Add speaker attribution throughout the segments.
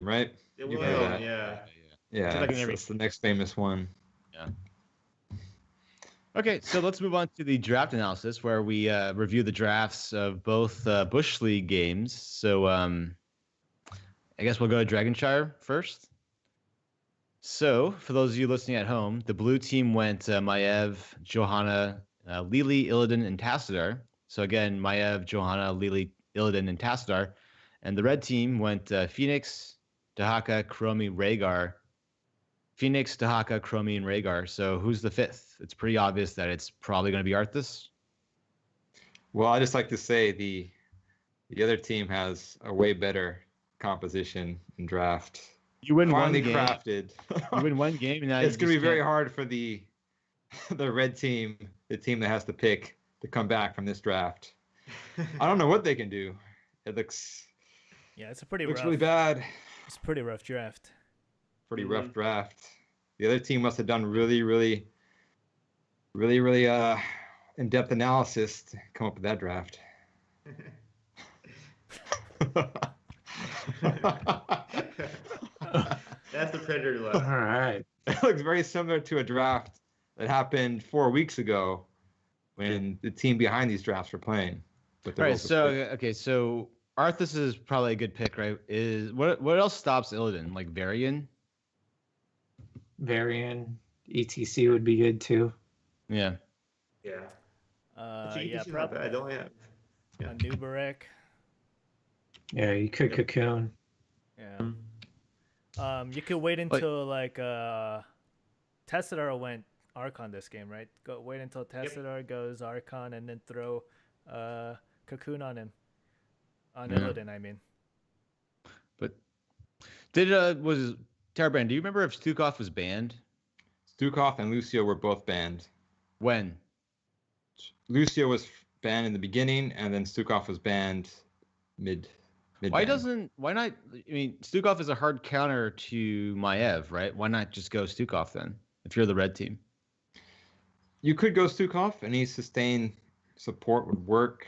Speaker 1: right?
Speaker 2: It
Speaker 1: You've
Speaker 2: will,
Speaker 1: heard that.
Speaker 2: yeah.
Speaker 1: Yeah,
Speaker 3: It's like in
Speaker 1: it's the next famous one.
Speaker 3: Yeah. Okay, so let's move on to the draft analysis, where we review the drafts of both Bush League games. So I guess we'll go to Dragonshire first. So for those of you listening at home, the blue team went Maiev, Johanna, Lili, Illidan, and Tassadar. So again, Maiev, Johanna, Lili, Illidan, and Tassadar. And the red team went Phoenix, Dahaka, Chromie, Rhaegar. Phoenix, Dahaka, Chromie, and Rhaegar. So who's the fifth? It's pretty obvious that it's probably going to be Arthas.
Speaker 1: Well, I just like to say the other team has a way better composition and draft.
Speaker 3: You win
Speaker 1: Finally
Speaker 3: one game.
Speaker 1: crafted.
Speaker 3: You win one game, and now
Speaker 1: It's going to be very
Speaker 3: can't-
Speaker 1: hard for the red team, the team that has to pick, to come back from this draft. I don't know what they can do. It looks
Speaker 4: it's a pretty
Speaker 1: looks
Speaker 4: rough.
Speaker 1: really bad.
Speaker 4: It's a pretty rough draft.
Speaker 1: Pretty rough draft. The other team must have done really in-depth analysis to come up with that draft.
Speaker 2: That's the Predator
Speaker 5: All
Speaker 2: left.
Speaker 5: right.
Speaker 1: It looks very similar to a draft that happened 4 weeks ago when the team behind these drafts were playing.
Speaker 3: Right. So Arthas is probably a good pick, right? Is what else stops Illidan? Like Varian?
Speaker 5: Varian, ETC would be good too.
Speaker 3: Yeah.
Speaker 2: Yeah.
Speaker 4: Yeah,
Speaker 2: Not
Speaker 4: probably
Speaker 2: bad. Don't have.
Speaker 4: a Nubarek.
Speaker 5: Yeah, you could Cocoon.
Speaker 4: Yeah. You could wait until Tassadar went Archon this game, right? Wait until Tassadar goes Archon and then throw Cocoon on him. On Illidan, I mean.
Speaker 3: But was Terrabrand, do you remember if Stukov was banned?
Speaker 1: Stukov and Lucio were both banned.
Speaker 3: When?
Speaker 1: Lucio was banned in the beginning, and then Stukov was banned mid.
Speaker 3: Why not? I mean, Stukov is a hard counter to Maiev, right? Why not just go Stukov then, if you're the red team?
Speaker 1: You could go Stukov, and his sustained support would work.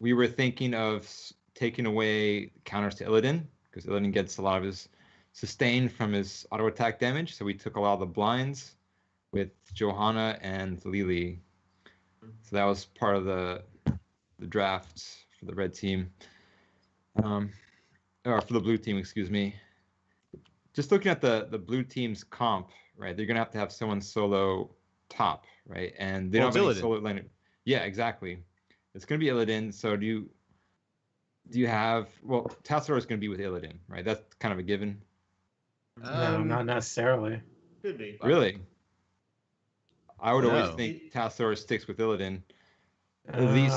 Speaker 1: We were thinking of taking away counters to Illidan, because Illidan gets a lot of his sustain from his auto attack damage, so we took a lot of the blinds with Johanna and Lili. So that was part of the draft for the red team. Or for the blue team, excuse me. Just looking at the blue team's comp, right? They're gonna have to have someone solo top, right? And they don't have any solo lane. Yeah, exactly. It's gonna be Illidan. So do you have? Well, Tassadar is gonna be with Illidan, right? That's kind of a given.
Speaker 5: No, not necessarily.
Speaker 2: Could be.
Speaker 1: Really? I would always
Speaker 3: No.
Speaker 1: think Tassadar sticks with Illidan. At least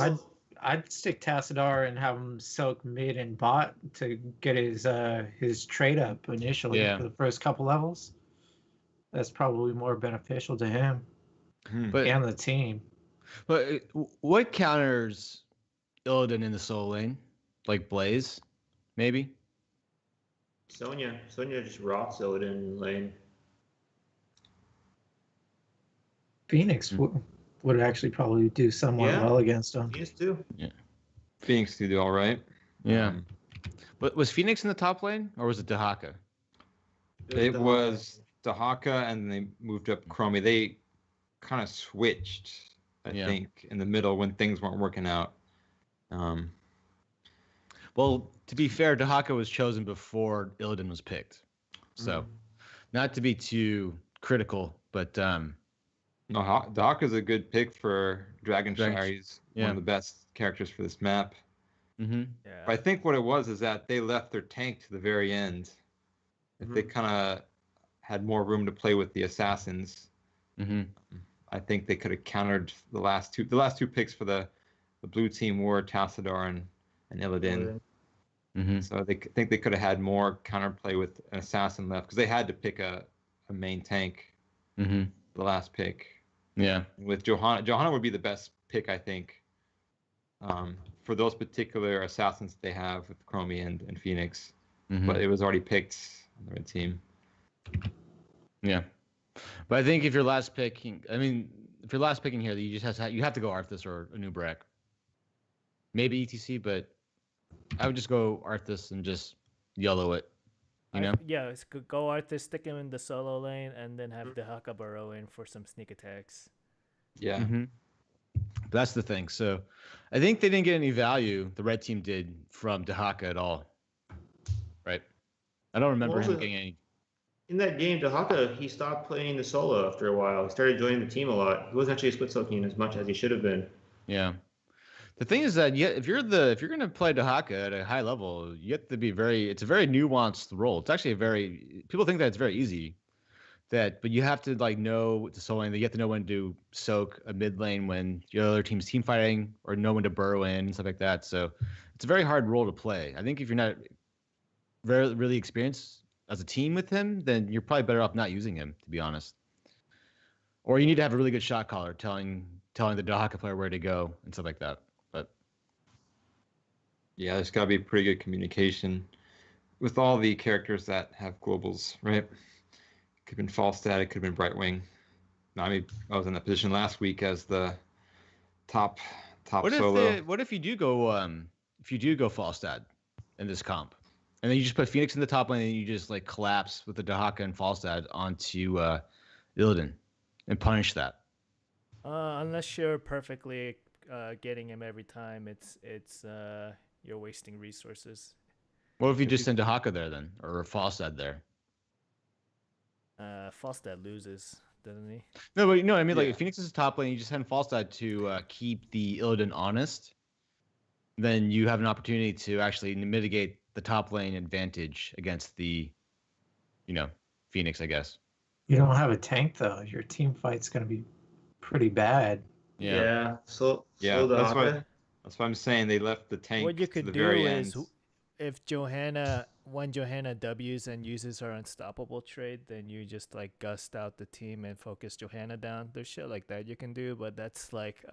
Speaker 5: I'd stick Tassadar and have him soak mid and bot to get his trade up initially for the first couple levels. That's probably more beneficial to him
Speaker 3: But
Speaker 5: and the team.
Speaker 3: But what counters Illidan in the solo lane? Like Blaze, maybe?
Speaker 2: Sonya just rocks Illidan lane.
Speaker 5: Phoenix would actually probably do somewhat well against him.
Speaker 2: Phoenix too.
Speaker 3: Yeah.
Speaker 1: Phoenix do all right.
Speaker 3: Yeah. But was Phoenix in the top lane, or was it Dahaka?
Speaker 1: It was Dahaka, and they moved up Chromie. They kind of switched, I think, in the middle when things weren't working out.
Speaker 3: Well, to be fair, Dahaka was chosen before Illidan was picked. So, not to be too critical, but
Speaker 1: no, Dahaka's a good pick for Dragonshire. He's one
Speaker 3: Yeah.
Speaker 1: of the best characters for this map.
Speaker 3: mhm.
Speaker 4: Yeah.
Speaker 1: But I think what it was is that they left their tank to the very end. If they kind of had more room to play with the assassins,
Speaker 3: Mhm.
Speaker 1: I think they could have countered the last two. The last two picks for the blue team were Tassadar and Illidan.
Speaker 3: Mhm.
Speaker 1: So they think they could have had more counterplay with an assassin left, because they had to pick a main tank
Speaker 3: Mhm.
Speaker 1: the last pick.
Speaker 3: Yeah.
Speaker 1: With Johanna would be the best pick, I think, for those particular assassins they have with Chromie and Phoenix.
Speaker 3: Mhm.
Speaker 1: But it was already picked on the red team.
Speaker 3: Yeah. But I think if you're last picking here, you just have to go Arthas or Anubarak. Maybe ETC, but I would just go Arthas and just yellow it. You know?
Speaker 4: Yeah, it's go Arthur, stick him in the solo lane, and then have Dehaka burrow in for some sneak attacks.
Speaker 1: Yeah.
Speaker 3: Mm-hmm. But that's the thing. So I think they didn't get any value, the red team did, from Dehaka at all. Right? I don't remember him getting any.
Speaker 2: In that game, Dehaka, he stopped playing the solo after a while. He started joining the team a lot. He wasn't actually split soaking as much as he should have been.
Speaker 3: Yeah. The thing is that if you're going to play Dehaka at a high level, you have to be it's a very nuanced role. It's actually people think that it's very easy, but you have to like know to solo lane. You have to know when to soak a mid lane when your other team's team fighting, or know when to burrow in and stuff like that. So it's a very hard role to play. I think if you're not really experienced as a team with him, then you're probably better off not using him, to be honest. Or you need to have a really good shot caller telling the Dehaka player where to go and stuff like that. But
Speaker 1: yeah, there's got to be pretty good communication with all the characters that have globals, right? Could have been Falstad, it could have been Brightwing. I mean, I was in that position last week as the top solo.
Speaker 3: What if you do go Falstad in this comp, and then you just put Phoenix in the top lane and you just like collapse with the Dehaka and Falstad onto Illidan and punish that?
Speaker 4: Unless you're perfectly getting him every time, it's you're wasting resources.
Speaker 3: What if you just send Dehaka there then, or Falstad there?
Speaker 4: Falstad loses, doesn't he?
Speaker 3: No, but I mean, like if Phoenix is top lane, you just send Falstad to keep the Illidan honest. Then you have an opportunity to actually mitigate the top lane advantage against the, Phoenix, I guess.
Speaker 5: You don't have a tank though. Your team fight's gonna be pretty bad.
Speaker 2: Yeah. So
Speaker 1: that's what I'm saying. They left the tank.
Speaker 4: What you could
Speaker 1: to the
Speaker 4: do
Speaker 1: very
Speaker 4: is,
Speaker 1: end.
Speaker 4: if when Johanna W's and uses her unstoppable trade, then you just like gust out the team and focus Johanna down. There's shit like that you can do, but that's like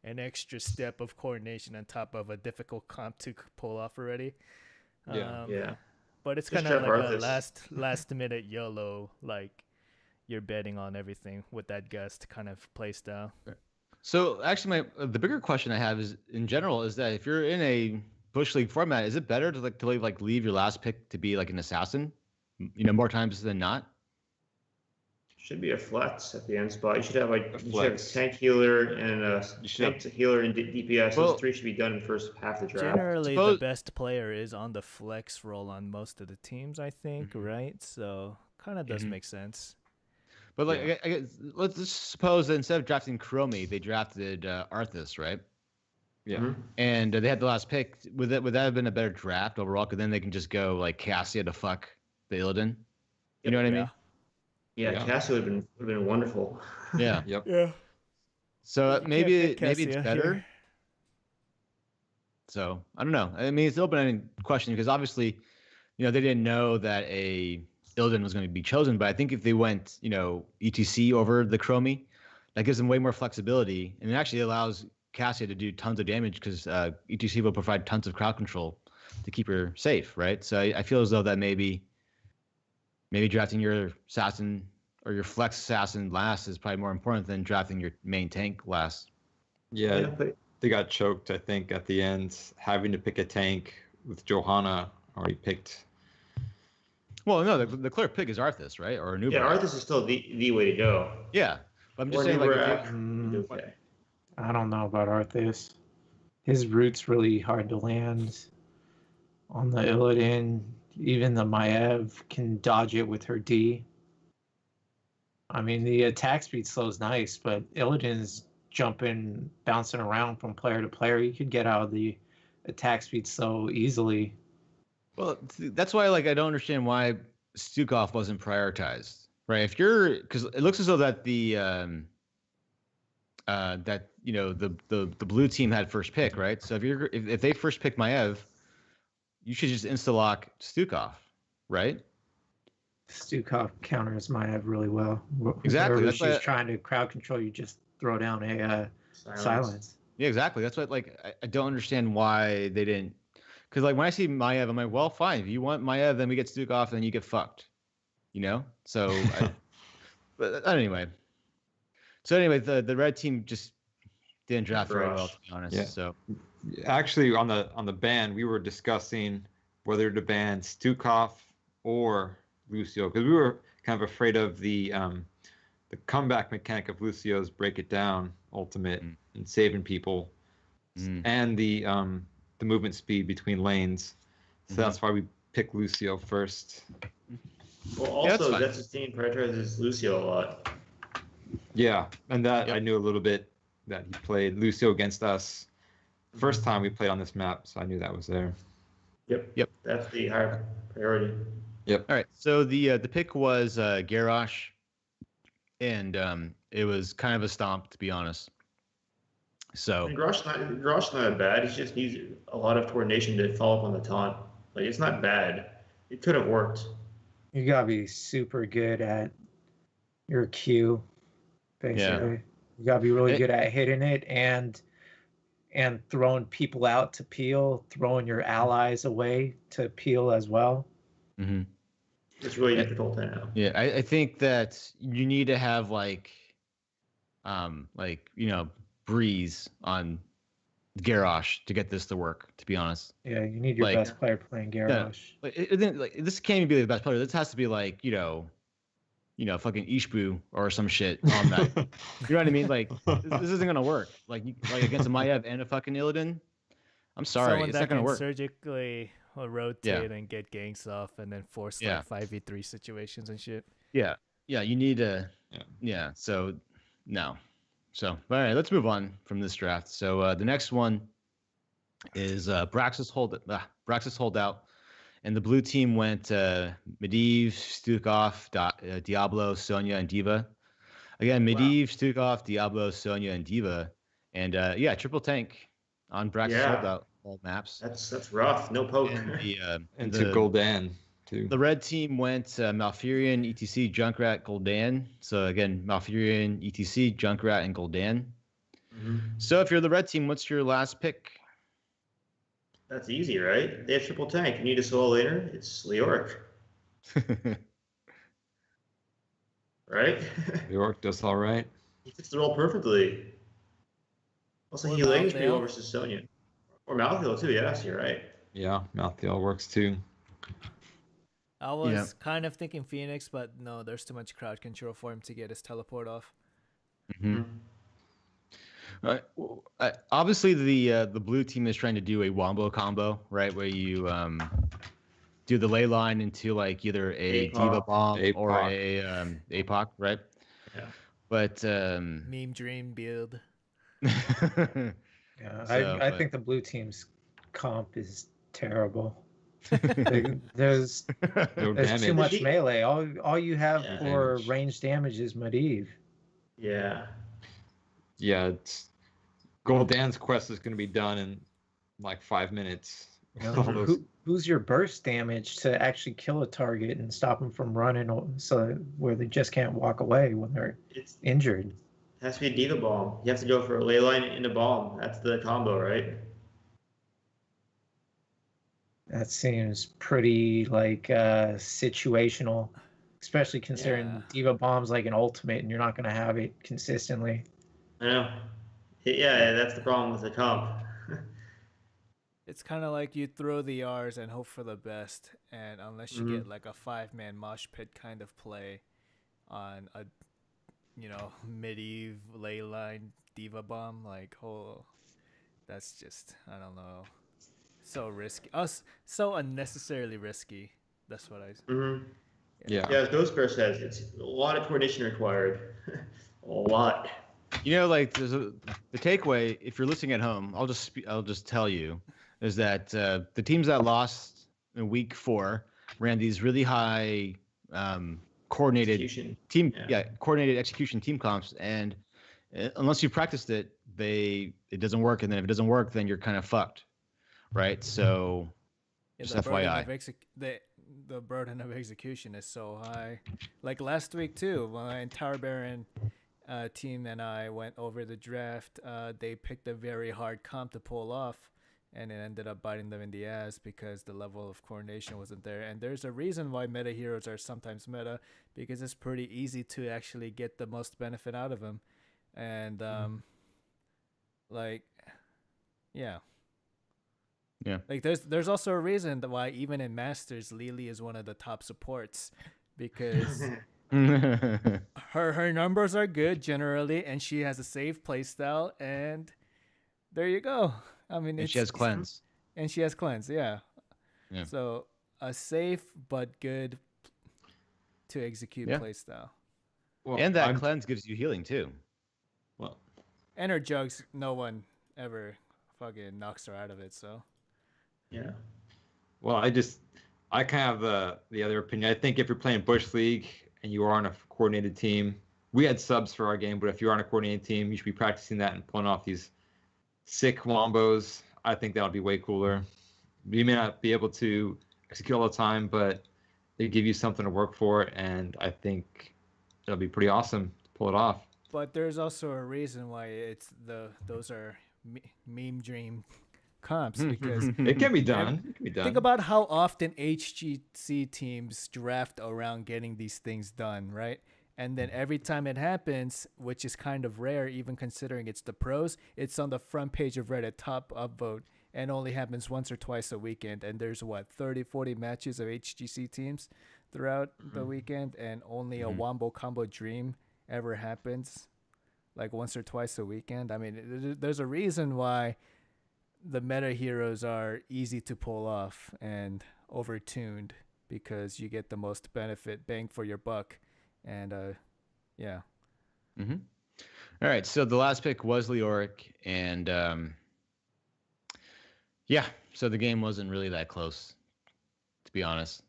Speaker 4: an extra step of coordination on top of a difficult comp to pull off already.
Speaker 2: Yeah.
Speaker 4: But it's
Speaker 2: Just
Speaker 4: kind of
Speaker 2: trap
Speaker 4: like
Speaker 2: Arthas.
Speaker 4: a last minute YOLO, like you're betting on everything with that gust kind of play style.
Speaker 3: So actually, the bigger question I have is, in general, is that if you're in a Bush League format, is it better to leave your last pick to be like an assassin, more times than not?
Speaker 2: Should be a flex at the end spot. You should have
Speaker 1: flex.
Speaker 2: tank healer and a
Speaker 1: should
Speaker 2: tank healer and DPS.
Speaker 3: Well,
Speaker 2: Those three should be done in the first half of the draft.
Speaker 4: Generally, the best player is on the flex role on most of the teams, I think, right? So kind of does make sense.
Speaker 3: But I guess, let's just suppose that instead of drafting Chromie, they drafted Arthas, right?
Speaker 1: Yeah.
Speaker 2: Mhm.
Speaker 3: And they had the last pick. Would that have been a better draft overall? Because then they can just go like Cassia to fuck the Illidan. You know what I mean?
Speaker 2: Yeah, Cassie would have been wonderful.
Speaker 3: Yeah.
Speaker 1: Yep.
Speaker 4: Yeah.
Speaker 3: So
Speaker 4: You
Speaker 3: maybe
Speaker 4: can't get
Speaker 3: it's
Speaker 4: Cassia
Speaker 3: better.
Speaker 4: here.
Speaker 3: So I don't know. I mean, it's an open-ended question because obviously, they didn't know that a Illidan was going to be chosen. But I think if they went, ETC over the Chromie, that gives them way more flexibility, and it actually allows Cassia to do tons of damage because ETC will provide tons of crowd control to keep her safe, right? So I feel as though that maybe drafting your assassin or your flex assassin last is probably more important than drafting your main tank last.
Speaker 1: Yeah,
Speaker 2: but
Speaker 1: they got choked, I think, at the end, having to pick a tank with Johanna already picked.
Speaker 3: Well, no, the clear pick is Arthas, right? Or Nubarak.
Speaker 2: yeah, Arthas is still the way to go.
Speaker 3: Yeah, but I'm just
Speaker 2: Or
Speaker 3: saying, like,
Speaker 2: Nubarak. Okay.
Speaker 5: I don't know about Arthas. His route's really hard to land on the Illidan. Even the Maiev can dodge it with her D. I mean, the attack speed slows nice, but Illidan's jumping, bouncing around from player to player. You could get out of the attack speed so easily.
Speaker 3: well, that's why, like, I don't understand why Stukov wasn't prioritized, right? Because it looks as though that the blue team had first pick, right? So if they first pick Maiev, you should just insta-lock Stukov, right?
Speaker 5: Stukov counters Maiev really well.
Speaker 3: Exactly,
Speaker 5: Whenever
Speaker 3: that's
Speaker 5: she's
Speaker 3: why-
Speaker 5: trying to crowd control, you just throw down a silence.
Speaker 3: Yeah, exactly. That's what, like, I don't understand why they didn't. Because, like, when I see Maiev, I'm like, well, fine. If you want Maiev, then we get Stukov, and then you get fucked. So, but anyway. So anyway, the red team just didn't draft very well, to be honest.
Speaker 1: Yeah.
Speaker 3: So
Speaker 1: Actually, on the ban, we were discussing whether to ban Stukov or Lucio, because we were kind of afraid of the comeback mechanic of Lucio's break it down ultimate and saving people, and the movement speed between lanes. So that's why we picked Lucio first.
Speaker 2: Well, also, Death Sustain prioritizes Lucio a lot.
Speaker 1: Yeah, and that I knew a little bit that he played Lucio against us. First time we played on this map, so I knew that was there.
Speaker 2: Yep. That's the higher priority.
Speaker 1: Yep.
Speaker 3: All right. So the pick was Garrosh, and it was kind of a stomp, to be honest. So
Speaker 2: Garrosh's not bad. He just needs a lot of coordination to follow up on the taunt. Like, it's not bad. It could have worked.
Speaker 5: You gotta be super good at your Q, basically. You gotta be really good at hitting it and throwing people out to peel, throwing your allies away to peel as well.
Speaker 3: Mm-hmm.
Speaker 2: It's really difficult to know.
Speaker 3: Yeah, I think that you need to have Breeze on Garrosh to get this to work. To be honest.
Speaker 5: Yeah, you need your best player playing Garrosh.
Speaker 3: This can't even be the best player. This has to be fucking Ishbu or some shit on that. You know what I mean? Like, this isn't gonna work. Like against a Maiev and a fucking Illidan. I'm sorry, it's not gonna work.
Speaker 4: Surgically rotate and get ganks off, and then force like 5v3 situations and shit.
Speaker 3: Yeah, you need to. Yeah. So no. So all right, let's move on from this draft. So the next one is Braxis Holdout. And the blue team went Medivh, Stukov, Diablo, Sonya, and D.Va. Again, Medivh, Stukov, Diablo, Sonya, and D.Va. And triple tank on Braxis Holdout all maps.
Speaker 2: That's rough. No poke.
Speaker 1: And to Gul'dan too.
Speaker 3: The red team went Malfurion, ETC, Junkrat, Gul'dan. So again, Malfurion, ETC, Junkrat, and Gul'dan. Mm-hmm. So if you're the red team, what's your last pick?
Speaker 2: That's easy, right? They have triple tank. You need a solo laner. It's Leoric. Right?
Speaker 1: Leoric does all right.
Speaker 2: He fits the role perfectly. Also, he lanes pretty well versus Sonya. Or Malthael too, yes, you're right.
Speaker 1: Yeah, Malthael works too.
Speaker 4: I was kind of thinking Phoenix, but no, there's too much crowd control for him to get his teleport off.
Speaker 3: Mm-hmm. Obviously, the blue team is trying to do a wombo combo, right? Where you do the ley line into like either a D.Va bomb or a APOC, right?
Speaker 2: Yeah.
Speaker 3: But
Speaker 4: meme dream build.
Speaker 5: I think the blue team's comp is terrible. There's too much melee. All you have for range damage is Medivh.
Speaker 2: Yeah.
Speaker 1: Yeah, Gul'dan's quest is going to be done in like 5 minutes.
Speaker 5: Who's your burst damage to actually kill a target and stop them from running, so where they just can't walk away when they're injured?
Speaker 2: It has to be a D.Va bomb. You have to go for a ley line and a bomb. That's the combo, right?
Speaker 5: That seems pretty situational, especially considering D.Va bomb's like an ultimate, and you're not going to have it consistently.
Speaker 2: I know. Yeah, that's the problem with the comp.
Speaker 4: It's kind of like you throw the R's and hope for the best, and unless you get like a 5-man mosh pit kind of play on a, Medivh ley line D.Va bomb, that's just, I don't know, so risky. So unnecessarily risky. That's what I.
Speaker 2: Mm-hmm.
Speaker 1: Yeah.
Speaker 2: Yeah, as Ghostbear says, it's a lot of coordination required. A lot.
Speaker 3: There's the takeaway. If you're listening at home, I'll just tell you, is that the teams that lost in week 4 ran these really high coordinated coordinated execution team comps, and unless you practiced it, it doesn't work. And then if it doesn't work, then you're kind of fucked, right? So just FYI.
Speaker 4: The burden of execution is so high. Like last week too, my entire Baron team and I went over the draft. They picked a very hard comp to pull off, and it ended up biting them in the ass because the level of coordination wasn't there. And there's a reason why meta heroes are sometimes meta, because it's pretty easy to actually get the most benefit out of them. And
Speaker 3: Yeah.
Speaker 4: Like there's also a reason why even in Masters, Lily is one of the top supports because her numbers are good generally, and she has a safe playstyle, and there you go. I mean,
Speaker 3: and she has cleanse.
Speaker 4: and she has cleanse, yeah.
Speaker 3: Yeah.
Speaker 4: So a safe but good to execute playstyle.
Speaker 1: Well,
Speaker 3: And that cleanse gives you healing too.
Speaker 1: Well,
Speaker 4: and her jugs, no one ever fucking knocks her out of it. So
Speaker 2: Yeah.
Speaker 1: well, I kind of have the other opinion. I think if you're playing Bush League and you are on a coordinated team, we had subs for our game, but if you're on a coordinated team, you should be practicing that and pulling off these sick wombos. I think that would be way cooler. You may not be able to execute all the time, but they give you something to work for, and I think it'll be pretty awesome to pull it off.
Speaker 4: But there's also a reason why those are meme dream comps because
Speaker 1: it can be done. It can be done.
Speaker 4: Think about how often HGC teams draft around getting these things done, right? And then every time it happens, which is kind of rare, even considering it's the pros, it's on the front page of Reddit, top upvote, and only happens once or twice a weekend. And there's 30, 40 matches of HGC teams throughout the weekend, and only a Wombo Combo Dream ever happens like once or twice a weekend. I mean, there's a reason why the meta heroes are easy to pull off and overtuned, because you get the most benefit bang for your buck. And yeah.
Speaker 3: Mm-hmm. All right, so the last pick was Leoric, and yeah, so the game wasn't really that close, to be honest.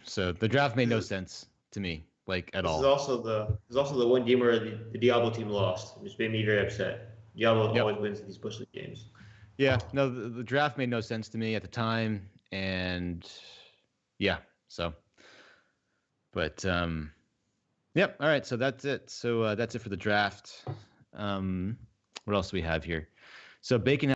Speaker 3: So the draft made no sense to me, like at all.
Speaker 2: This is also the one game where the Diablo team lost, which made me very upset. Diablo always wins these Bush League games.
Speaker 3: Yeah, no, the draft made no sense to me at the time, and yeah, so. But yep. All right, so that's it. So that's it for the draft. What else do we have here? So Bacon